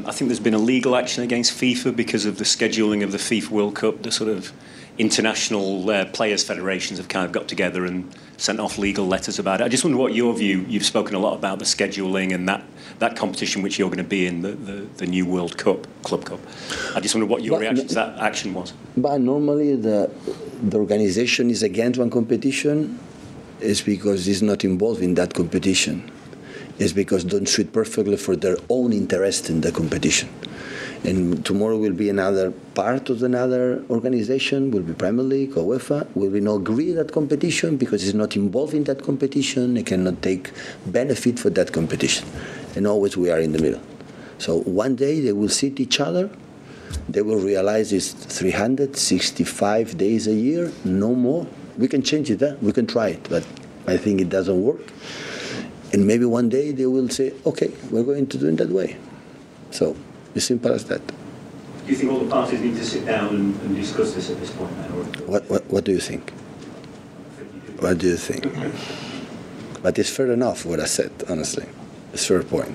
I think there's been a legal action against FIFA because of the scheduling of the FIFA World Cup. The sort of international players' federations have kind of got together and sent off legal letters about it. I just wonder what your view. You've spoken a lot about the scheduling and that competition which you're going to be in, the new World Cup, Club Cup. I just wonder what your reaction to that action was. But normally the organization is against one competition is because it's not involved in that competition. It's because don't suit perfectly for their own interest in the competition. And tomorrow will be another part of another organization, will be Premier League or UEFA, will be not agree that competition because it's not involved in that competition, it cannot take benefit for that competition. And always we are in the middle. So one day they will sit each other, they will realize it's 365 days a year, no more. We can change it, we can try it, but I think it doesn't work. And maybe one day they will say, okay, we're going to do it that way. So, as simple as that. Do you think all the parties need to sit down and discuss this at this point now? What do you think? What do you think? But it's fair enough what I said, honestly. It's a fair point.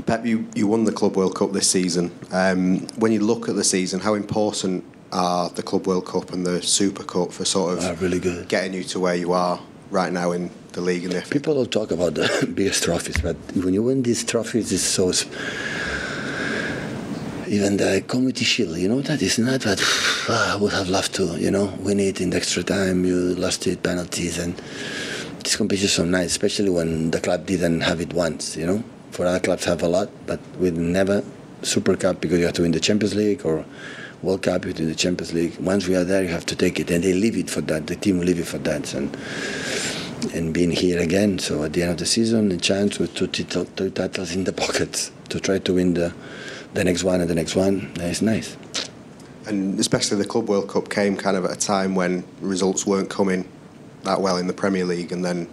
Pep, you won the Club World Cup this season. When you look at the season, how important are the Club World Cup and the Super Cup for sort of really good. Getting you to where you are right now in the league and the FA? People don't talk about the biggest trophies, but when you win these trophies, it's so... Even the Community Shield, that is not that I would have loved to, win it in the extra time, you lost it, penalties, and this competition is so nice, especially when the club didn't have it once, For other clubs have a lot, but we never Super Cup because you have to win the Champions League or World Cup, you do the Champions League. Once we are there, you have to take it, and they leave it for that. The team leave it for that, and being here again. So at the end of the season, a chance with two titles in the pockets to try to win the next one and the next one. It's nice. And especially the Club World Cup came kind of at a time when results weren't coming that well in the Premier League, and then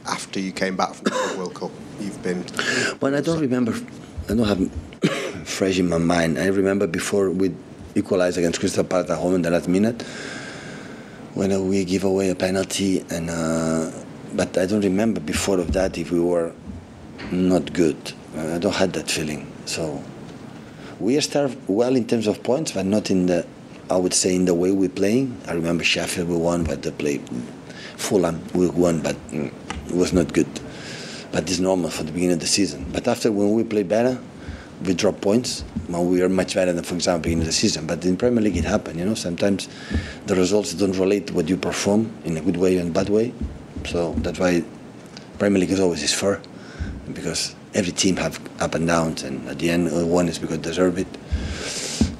after you came back from the Club World Cup, you've been. Well, I don't remember. I don't have fresh in my mind. I remember before we equalized against Crystal Palace at home in the last minute when we give away a penalty, and but I don't remember before of that if we were not good. I don't have that feeling. So we start well in terms of points, but not in the, I would say, in the way we're playing. I remember Sheffield we won, but the play Fulham we won, but it was not good. But it's normal for the beginning of the season. But after, when we play better, we drop points. Well, we are much better than, for example, beginning of the season. But in Premier League it happens, Sometimes the results don't relate to what you perform in a good way and bad way. So that's why Premier League is always fair, because every team have up and downs, and at the end, one is because they deserve it.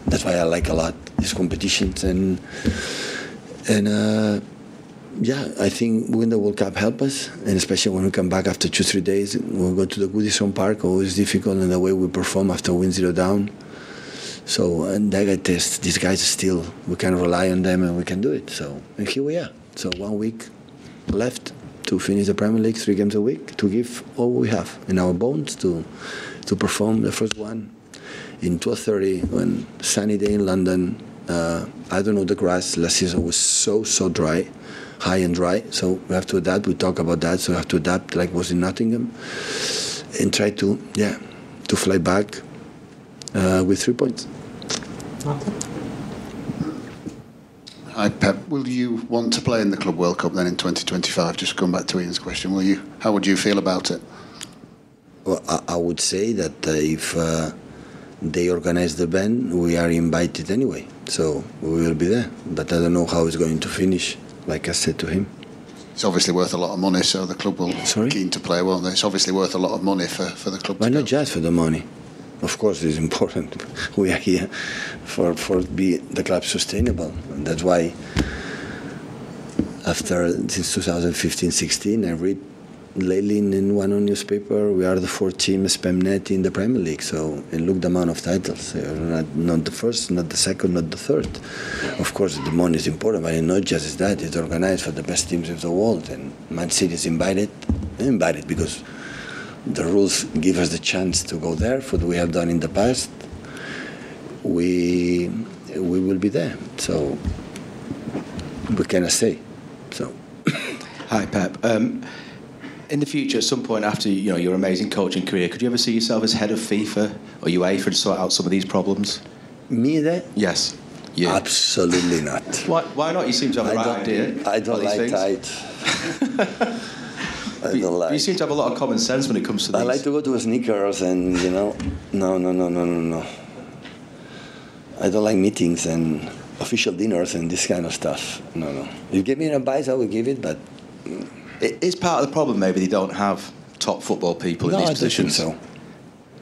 That's why I like a lot these competitions, and yeah, I think winning the World Cup help us, and especially when we come back after 2-3 days, we'll go to the Goodison Park. Always difficult in the way we perform after win 0 down. So, and that guy test, these guys still, we can rely on them and we can do it. So, and here we are. So 1 week left to finish the Premier League, 3 games a week, to give all we have in our bones to perform the first one in 12:30 when sunny day in London. I don't know the grass. Last season was so dry, high and dry. So we have to adapt. We talk about that. So we have to adapt like was in Nottingham, and try to fly back with 3 points. Hi Pep, will you want to play in the Club World Cup then in 2025? Just going back to Ian's question, will you? How would you feel about it? Well, I would say that if they organize the ban, we are invited anyway, so we will be there. But I don't know how it's going to finish, like I said to him. It's obviously worth a lot of money, so the club will be keen to play, won't they? It's obviously worth a lot of money for the club. But not just for the money. Of course, it's important. We are here for be the club sustainable, and that's why since 2015-16, I read lately in one newspaper we are the 4th team spam net in the Premier League. So, and look the amount of titles. Not the first, not the second, not the third. Of course, the money is important, but not just that. It's organized for the best teams of the world, and Man City is invited because the rules give us the chance to go there for what we have done in the past. We will be there. So what can I say? So. Hi Pep. In the future, at some point after your amazing coaching career, could you ever see yourself as head of FIFA or UEFA to sort out some of these problems? Me there? Yes. Yeah. Absolutely not. Why not? You seem to have the right idea. I don't like tight. I don't like. You seem to have a lot of common sense when it comes to these. I like to go to sneakers and, no. I don't like meetings and official dinners and this kind of stuff. No. You give me an advice, I will give it, but... It is part of the problem, maybe they don't have top football people in these positions. No, I don't think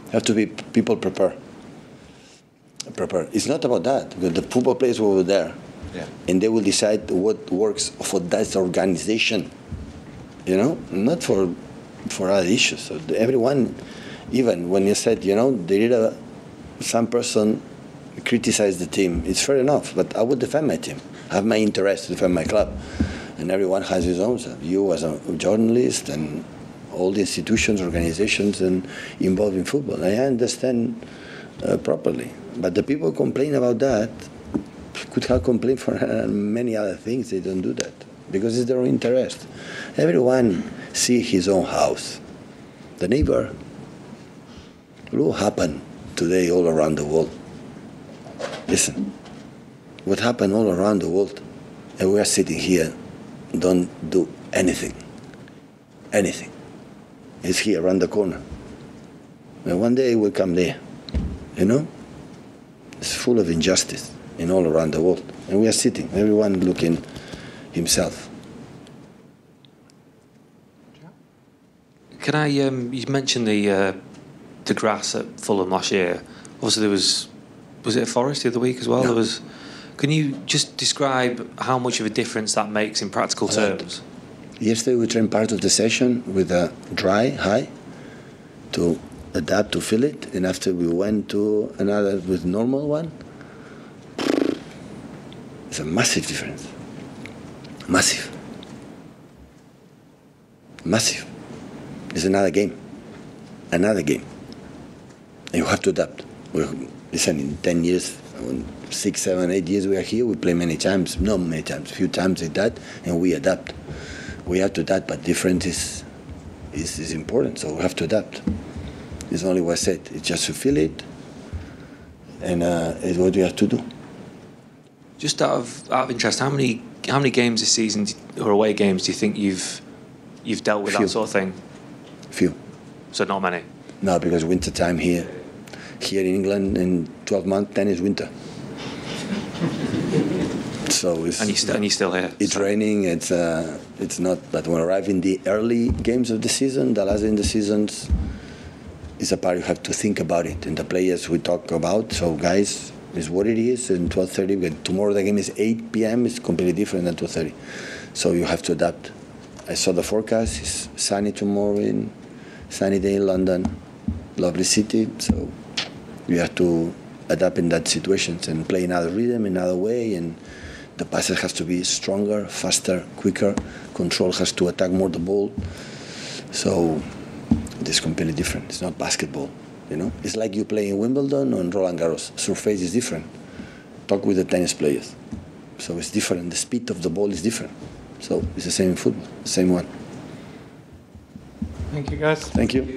so. Have to be people prepare. It's not about that, because the football players were there. Yeah. And they will decide what works for that organization. Not for other issues. So everyone, even when you said, some person criticized the team, it's fair enough, but I would defend my team. I have my interest to defend my club. And everyone has his own stuff. You as a journalist and all the institutions, organizations and involved in football. I understand properly. But the people who complain about that could have complained for many other things. They don't do that because it's their own interest. Everyone see his own house. The neighbor. Look what happened today all around the world. Listen, what happened all around the world, and we are sitting here, don't do anything. Anything. It's here around the corner. And one day it will come there. It's full of injustice in all around the world. And we are sitting, everyone looking himself. Can I, you mentioned the grass at Fulham last year. Obviously there was it a Forest the other week as well? No. Can you just describe how much of a difference that makes in practical terms? Yesterday we trained part of the session with a dry high to adapt to feel it, and after we went to another with normal one. It's a massive difference. Massive. It's another game. And you have to adapt. Listen, in 10 years, 6, 7, 8 years we are here, we play many times, not many times, a few times like that, and we adapt. We have to adapt, but difference is important, so we have to adapt. It's only what I said. It's just to feel it, and it's what we have to do. Just out of interest, how many games this season or away games do you think you've dealt with that sort of thing? Few. So not many. No, because winter time here in England, in 12 months, then is winter. So it's and you're still here. It's raining. It's not. But when we arrive in the early games of the season, the last in the seasons, is a part you have to think about it. And the players we talk about. So guys, is what it is. And 12:30. Tomorrow the game is 8 p.m. It's completely different than 12:30. So you have to adapt. I saw the forecast. It's sunny tomorrow sunny day in London, lovely city. So you have to adapt in that situations and play another rhythm, another way, and the passes has to be stronger, faster, quicker. Control has to attack more the ball. So it's completely different. It's not basketball, It's like you play in Wimbledon or in Roland Garros. Surface is different. Talk with the tennis players. So it's different. The speed of the ball is different. So it's the same in football, the same one. Thank you, guys. Thank you.